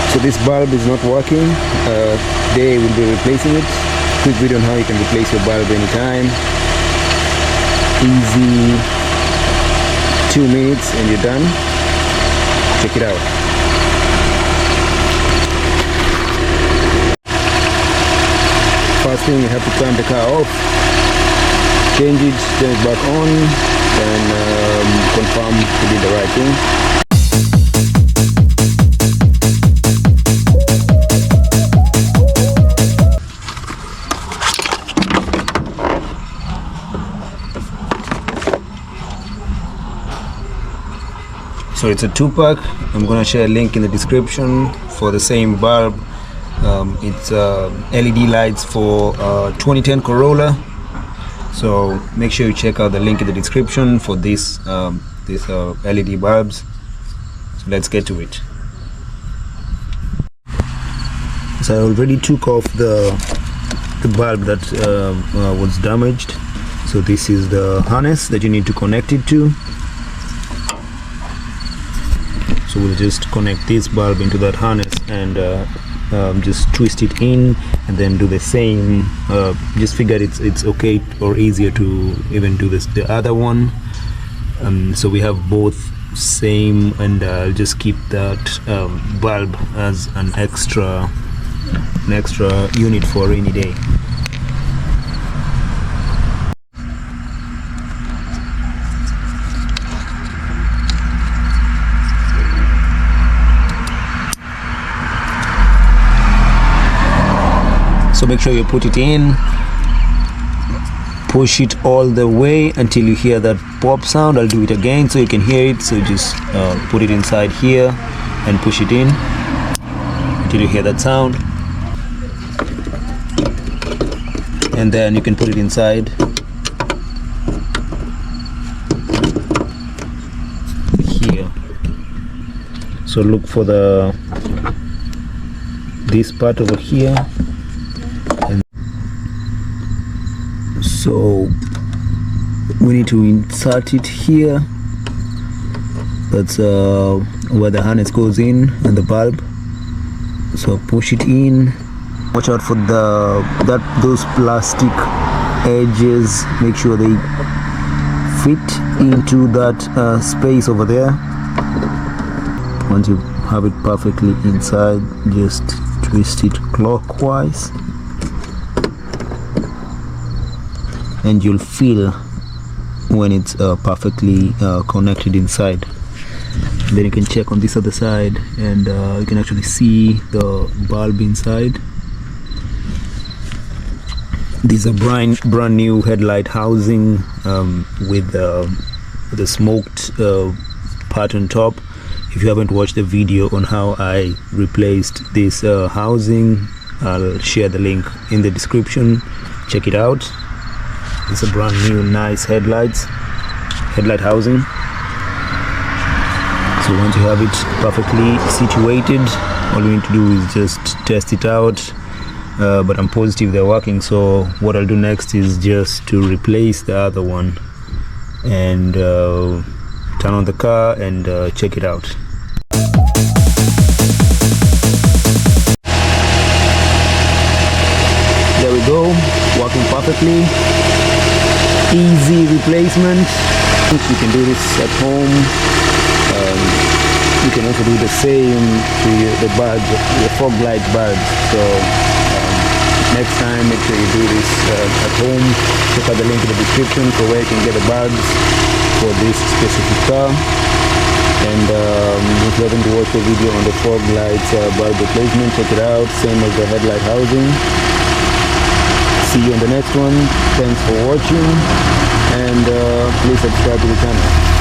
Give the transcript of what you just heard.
So this bulb is not working. Today we'll be replacing it. Quick video on how you can replace your bulb anytime. Easy, 2 minutes and you're done. Check it out. First thing, you have to turn the car off, change it, turn it back on, then confirm to be the right thing. So it's a 2-pack. I'm gonna share a link in the description for the same bulb. It's LED lights for 2010 Corolla. So make sure you check out the link in the description for these LED bulbs. So let's get to it. So I already took off the bulb that was damaged. So this is the harness that you need to connect it to. So we'll just connect this bulb into that harness and just twist it in, and then do the same. Just figured it's okay or easier to even do the other one. So we have both same, and I'll just keep that bulb as an extra unit for a rainy day. So make sure you put it in, push it all the way until you hear that pop sound. I'll do it again so you can hear it. So just put it inside here and push it in until you hear that sound, and then you can put it inside here. So look for this part over here. So we need to insert it here. That's where the harness goes in and the bulb. So push it in. Watch out for those plastic edges. Make sure they fit into that space over there. Once you have it perfectly inside, just twist it clockwise, and you'll feel when it's perfectly connected inside. Then you can check on this other side, and you can actually see the bulb inside. These are brand new headlight housing with the smoked part on top. If you haven't watched the video on how I replaced this housing, I'll share the link in the description. Check it out. It's a brand new nice headlight housing. So once you have it perfectly situated, all you need to do is just test it out, but I'm positive they're working. So what I'll do next is just to replace the other one and turn on the car and check it out. There we go, working perfectly. Easy replacement. You can do this at home. You can also do the same to the bulbs, the fog light bulbs. So next time, make sure you do this at home. Check out the link in the description for where you can get the bulbs for this specific car. And if you haven't watched the video on the fog lights bulb replacement, check it out. Same as the headlight housing. See you on the next one. Thanks for watching, and please subscribe to the channel.